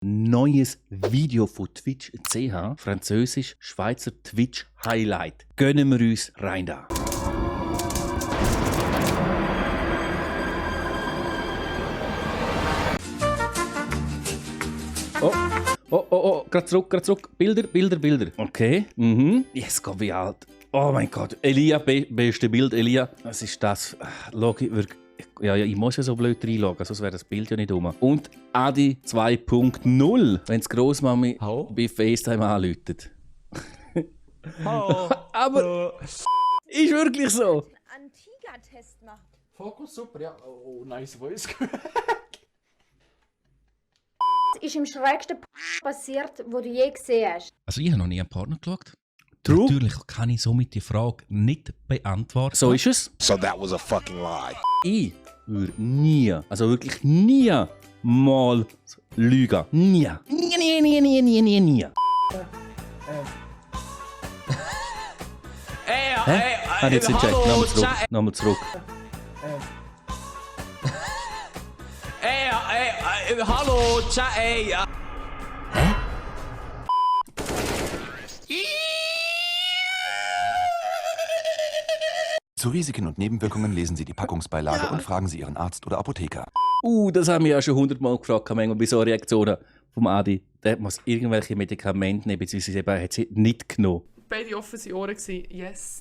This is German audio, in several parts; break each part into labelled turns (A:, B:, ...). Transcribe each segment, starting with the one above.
A: Neues Video von Twitch.ch, Französisch, Schweizer Twitch Highlight. Gönnen wir uns rein da. Oh, gerade zurück. Bilder. Okay. Yes, Gott, wie alt. Oh mein Gott. Elia, beste Bild, Elia. Was ist das? Ja, ich muss ja so blöd reinloggen, sonst wäre das Bild ja nicht rum. Und Adi 2.0, wenn die Grossmami bei FaceTime anläutet. Aber ist wirklich so.
B: Einen Tiger-Test macht.
C: Fokus, super, ja. Oh, nice voice.
B: Was ist im schrägsten passiert, wo du je gesehen hast?
D: Also ich habe noch nie einen Partner geschaut.
A: True.
D: Natürlich kann ich somit die Frage nicht beantworten.
A: So ist es.
E: So that was a fucking lie.
A: Ich würde nie, also wirklich nie mal lügen. Nie. Nie. Hä? Hat jetzt nicht gecheckt. Nochmal zurück.
C: Hallo, chat, ey.
A: Hä?
F: Zu Risiken und Nebenwirkungen lesen Sie die Packungsbeilage und fragen Sie Ihren Arzt oder Apotheker.
A: Das haben wir ja schon 100-mal gefragt, manchmal bei so Reaktionen vom Adi. Der muss irgendwelche Medikamente nehmen, beziehungsweise eben hat sie nicht genommen.
G: Beide offen sind Ohren gewesen. Yes.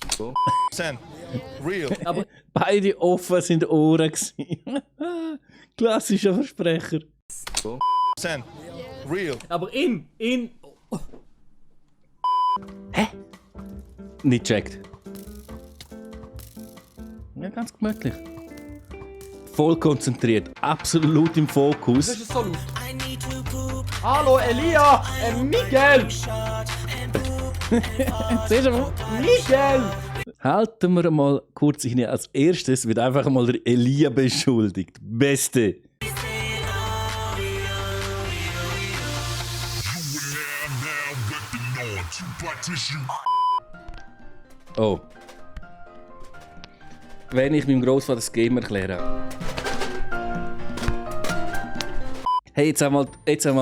E: Real.
A: Aber beide offen sind Ohren gewesen. Klassischer Versprecher.
E: Real.
C: Aber in.
A: Hä? Nicht checkt. Ja, ganz gemütlich. Voll konzentriert, absolut im Fokus.
C: Das ist so laut. Hallo, Elia! Miguel!
A: Siehst du,
C: Miguel!
A: halten wir mal kurz inne. Als erstes wird einfach mal der Elia beschuldigt. Beste. Oh. Wenn ich meinem Grossvater das Game erkläre. Hey, jetzt einmal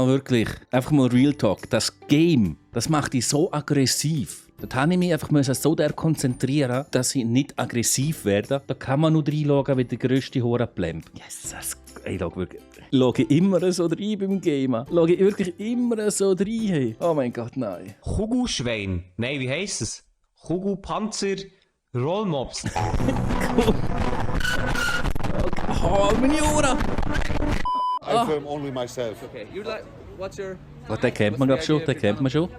A: wirklich, einfach mal Real Talk. Das Game, das macht dich so aggressiv. Da habe ich mich einfach so konzentrieren, dass ich nicht aggressiv werde. Da kann man nur reinschauen wie der grösste Horrorplemp. Yes, ich schaue immer so rein beim Game. Schaue ich wirklich immer so rein. Hey. Oh mein Gott, nein.
H: Kugelschwein. Nein, wie heisst es? Kugelpanzer Rollmops.
A: Oh, meine Ohren!
E: I film only myself.
H: Okay, you like, what's your...
A: Oh, den kennt man, glaube ich, schon.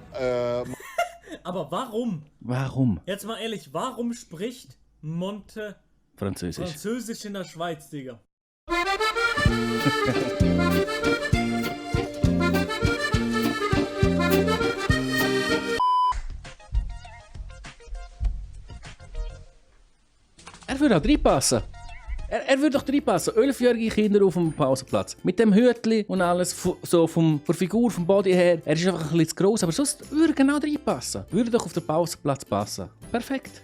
C: Aber warum?
A: Warum?
C: Jetzt mal ehrlich, warum spricht Monte
A: Französisch.
C: Französisch in der Schweiz, Digga?
A: Er würde auch reinpassen. Er würde doch reinpassen. 11-jährige Kinder auf dem Pausenplatz. Mit dem Hütli und alles, so von der Figur, vom Body her. Er ist einfach ein bisschen zu gross, aber sonst würde er genau reinpassen. Würde doch auf den Pausenplatz passen. Perfekt.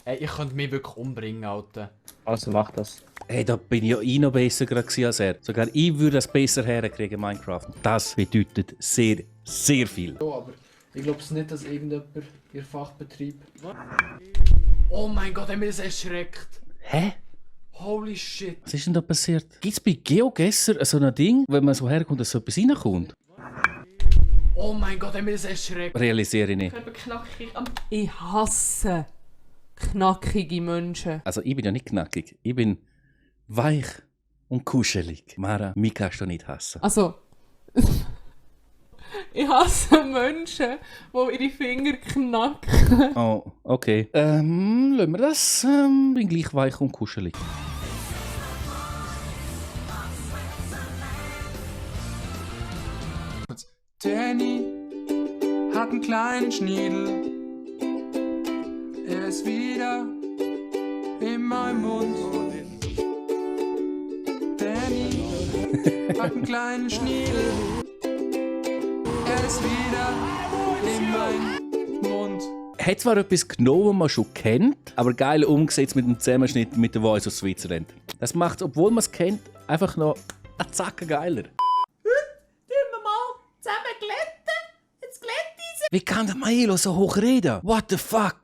C: Ey, ich könnte mich wirklich umbringen, Alter.
H: Also mach das.
A: Hey, da bin ich ja noch besser gewesen als er. Sogar ich würde es besser herkriegen, Minecraft. Das bedeutet sehr, sehr viel.
I: Ja, aber ich glaube nicht, dass irgendjemand ihr Fachbetrieb... Oh mein Gott, hat mir das erschreckt.
A: Hä?
I: Holy shit.
A: Was ist denn da passiert? Gibt es bei GeoGuessr so ein Ding, wenn man so herkommt, dass so etwas reinkommt?
I: Oh mein Gott, hat mir das erschreckt.
A: Realisiere ich nicht.
G: Ich hasse knackige Menschen.
A: Also ich bin ja nicht knackig. Ich bin weich und kuschelig. Mara, mich kannst du nicht hassen.
G: Also, ich hasse Menschen, die ihre Finger knacken.
A: Oh, okay. Lassen wir das. Bin gleich weich und kuschelig.
I: Danny hat einen kleinen Schniedel. Er ist wieder in meinem Mund. Danny hat einen kleinen Schniedel. Er ist wieder in meinem Mund.
A: Hat zwar etwas genommen, was man schon kennt, aber geil umgesetzt mit dem Zusammenschnitt mit der Voice aus Switzerland. Das macht, obwohl man es kennt, einfach noch einen Zacken geiler.
G: zusammen glätten. Jetzt glätte ich sie
A: Wie kann der Maelo so hoch reden? What the fuck?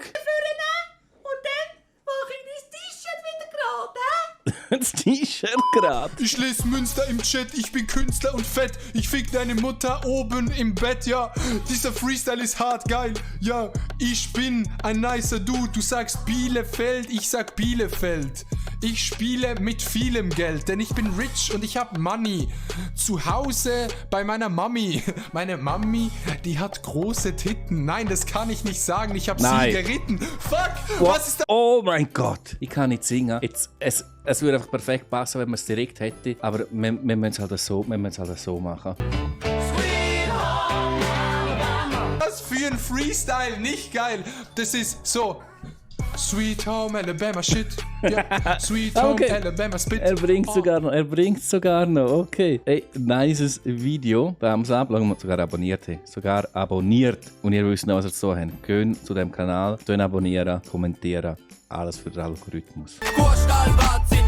G: und dann mache ich dein T-Shirt wieder gerade, hä?
A: Das T-Shirt gerade.
C: Ich lese Münster im Chat, ich bin Künstler und fett. Ich fick deine Mutter oben im Bett, ja. Dieser Freestyle ist hart geil, ja. Ich bin ein nicer Dude, du sagst Bielefeld, ich sag Bielefeld. Ich spiele mit vielem Geld, denn ich bin rich und ich hab Money. Zu Hause bei meiner Mami. Meine Mami, die hat große Titten. Nein, das kann ich nicht sagen, ich hab
A: Nein.
C: sie geritten. Fuck, was ist da?
A: Oh mein Gott. Ich kann nicht singen. Jetzt, es würde einfach perfekt passen, wenn man es direkt hätte. Aber wir müssen es halt so machen.
C: Was für ein Freestyle, nicht geil. Das ist so. Sweet Home Alabama Shit. Ja. Sweet Home
A: Okay.
C: Alabama Spit.
A: Er bringt sogar noch. Okay. Ey, nices Video. Beim Ablagen sogar abonniert. Und ihr wisst noch, was ihr zu habt. Geht zu dem Kanal, abonnieren, kommentieren. Alles für den Algorithmus.
C: Kurstalbazzi.